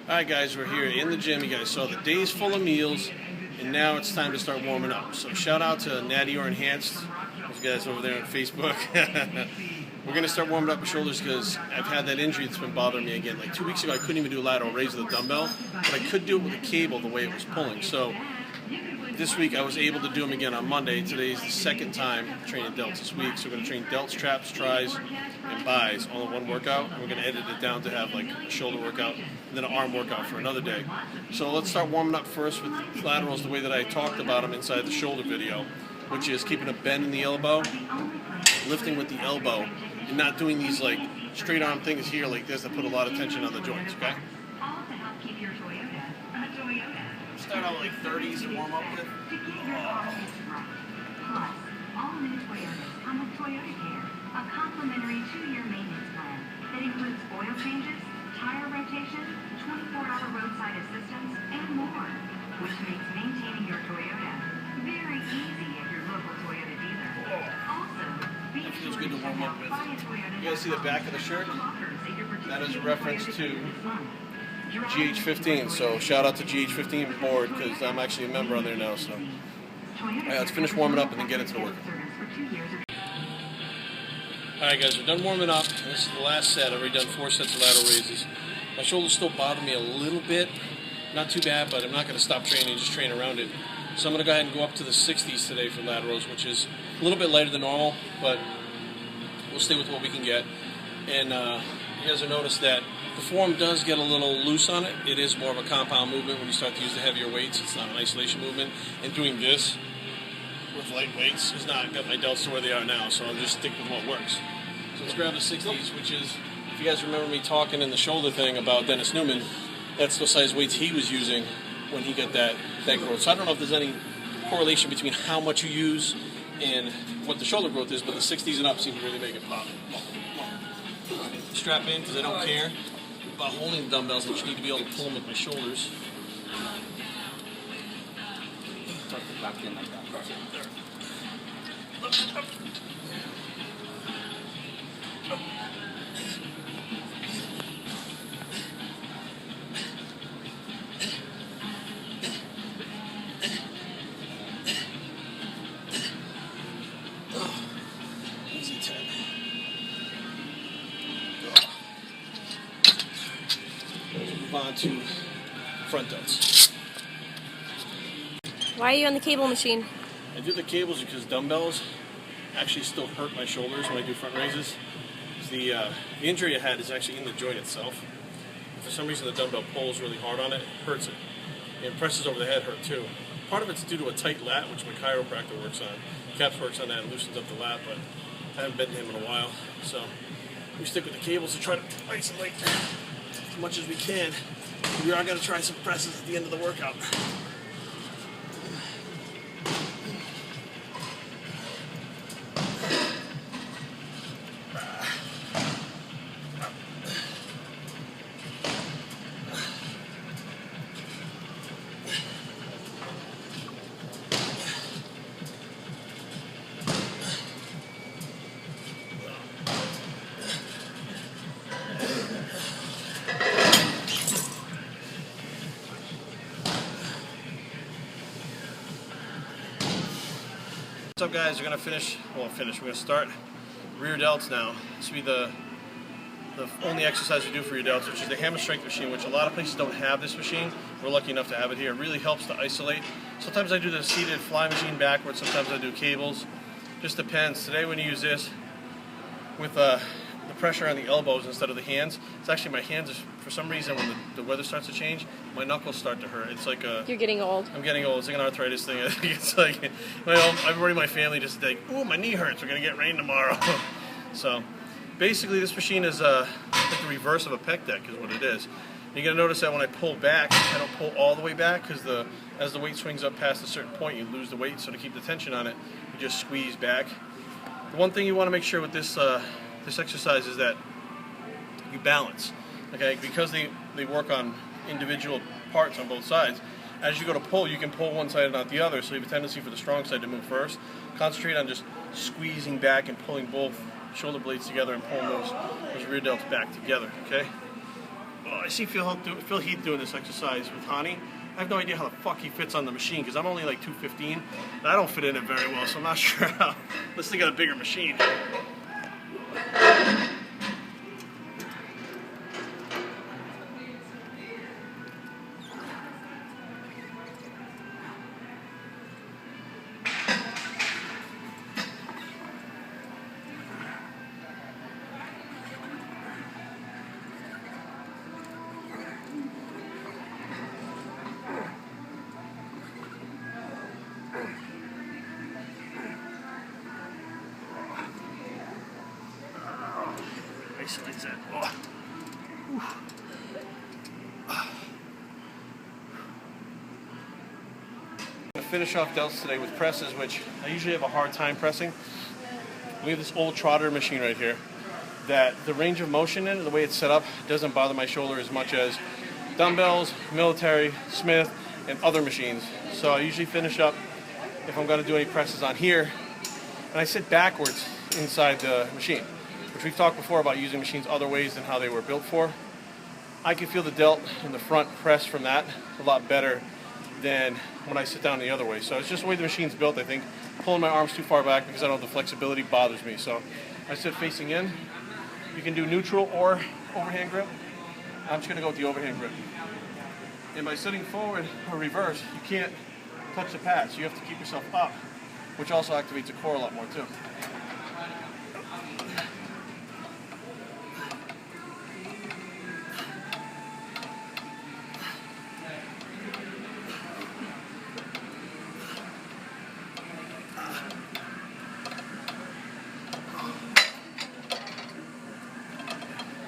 Alright guys, we're here in the gym. You guys saw the day's full of meals, and now it's time to start warming up. So shout out to Natty or Enhanced, those guys over there on Facebook. We're going to start warming up the shoulders because I've had that injury that's been bothering me again. Like 2 weeks ago I couldn't even do a lateral raise with a dumbbell, but I could do it with a cable the way it was pulling. So this week I was able to do them again on Monday. Today's the second time training delts this week. So we're going to train delts, traps, tries, and buys all in one workout. And we're going to edit it down to have like a shoulder workout and then an arm workout for another day. So let's start warming up first with laterals the way that I talked about them inside the shoulder video, which is keeping a bend in the elbow, lifting with the elbow, and not doing these like straight arm things here like this that put a lot of tension on the joints, okay? Start out with like 30s to warm up with. All new Toyotas come with Toyota Care, a complimentary 2-year maintenance plan that includes oil changes, tire rotation, 24-hour roadside assistance, and more, which makes maintaining your Toyota very easy at your local Toyota dealer. Also, that feels good to warm up with. You guys see the back of the shirt? That is a reference to GH15, so shout out to GH15 board because I'm actually a member on there now. So, alright, let's finish warming up and then get into the workout. Alright guys, we're done warming up. This is the last set. I've already done 4 sets of lateral raises. My shoulders still bother me a little bit. Not too bad, but I'm not going to stop training, just train around it. So I'm going to go ahead and go up to the 60s today for laterals, which is a little bit lighter than normal, but we'll stay with what we can get. And you guys will notice that the form does get a little loose on it. It is more of a compound movement when you start to use the heavier weights. It's not an isolation movement. And doing this with light weights has not got my delts to where they are now, so I'll just stick with what works. So let's grab the 60s, which is, if you guys remember me talking in the shoulder thing about Dennis Newman, that's the size weights he was using when he got that growth. So I don't know if there's any correlation between how much you use and what the shoulder growth is, but the 60s and up seem to really make it pop. Strap in because I don't care about holding the dumbbells. I just need to be able to pull them with my shoulders. Tuck it back in like that. Easy 10. Move on to front delts. Why are you on the cable machine? I do the cables because dumbbells actually still hurt my shoulders when I do front raises. The injury I had is actually in the joint itself. For some reason the dumbbell pulls really hard on it, hurts it. And presses over the head hurt too. Part of it's due to a tight lat, which my chiropractor works on. Caps works on that and loosens up the lat, but I haven't been to him in a while. So we stick with the cables to try to isolate as much as we can. We are going to try some presses at the end of the workout. What's up guys, we're going to we're going to start rear delts now. This will be the only exercise we do for your delts, which is the hammer strength machine, which a lot of places don't have this machine. We're lucky enough to have it here. It really helps to isolate. Sometimes I do the seated fly machine backwards, sometimes I do cables. Just depends. Today we're going to use this with the pressure on the elbows instead of the hands. It's actually my hands, for some reason when the weather starts to change, my knuckles start to hurt. It's like a... You're getting old. I'm getting old. It's like an arthritis thing. It's like, well, everybody in my family just like, oh, my knee hurts. We're going to get rain tomorrow. So basically this machine is like the reverse of a pec deck is what it is. You're going to notice that when I pull back, I don't pull all the way back because as the weight swings up past a certain point, you lose the weight. So to keep the tension on it, you just squeeze back. The one thing you want to make sure with this this exercise is that you balance, okay? Because they work on individual parts on both sides. As you go to pull, you can pull one side and not the other, so you have a tendency for the strong side to move first. Concentrate on just squeezing back and pulling both shoulder blades together and pulling those rear delts back together, okay? Oh, I see Phil Heath doing this exercise with Hani. I have no idea how the fuck he fits on the machine because I'm only like 215 and I don't fit in it very well, so I'm not sure how. Unless they got a bigger machine. Isolates that. Oh. I'm going to finish off delts today with presses, which I usually have a hard time pressing. We have this old trotter machine right here that the range of motion in it, the way it's set up, doesn't bother my shoulder as much as dumbbells, military, Smith, and other machines. So I usually finish up if I'm going to do any presses on here, and I sit backwards inside the machine, which we've talked before about using machines other ways than how they were built for. I can feel the delt in the front press from that a lot better than when I sit down the other way. So it's just the way the machine's built, I think. Pulling my arms too far back because I don't have the flexibility bothers me. So I sit facing in. You can do neutral or overhand grip. I'm just going to go with the overhand grip. And by sitting forward or reverse, you can't touch the pads. So you have to keep yourself up, which also activates the core a lot more too.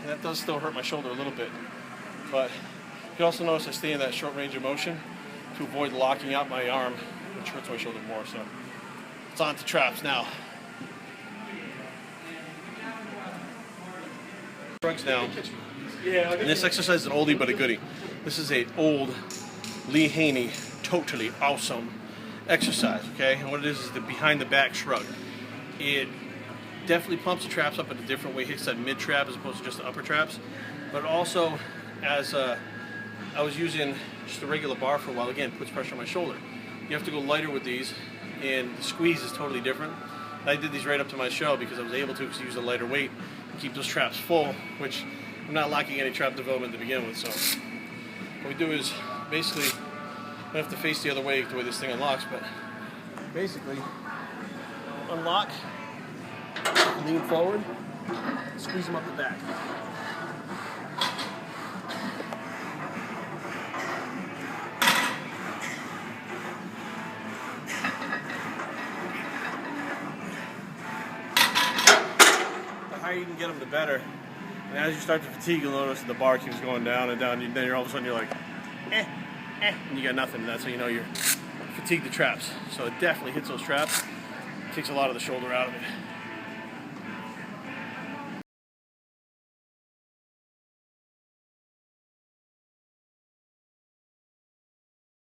That does still hurt my shoulder a little bit, but you also notice I stay in that short range of motion to avoid locking out my arm, which hurts my shoulder more. So it's on to traps now. Shrugs down. And this exercise is an oldie but a goodie. This is an old Lee Haney, totally awesome exercise. Okay, and what it is the behind the back shrug. It definitely pumps the traps up in a different way, hits that mid trap as opposed to just the upper traps. But also, as I was using just a regular bar for a while, again, puts pressure on my shoulder. You have to go lighter with these, and the squeeze is totally different. I did these right up to my show because I was able to use a lighter weight and keep those traps full, which I'm not lacking any trap development to begin with. So what we do is basically, I don't have to face the other way the way this thing unlocks, but basically unlock, lean forward, squeeze them up the back. The higher you can get them, the better. And as you start to fatigue, you'll notice that the bar keeps going down and down. And then all of a sudden you're like, and you got nothing. And that's how you know you're fatigued the traps. So it definitely hits those traps. Takes a lot of the shoulder out of it.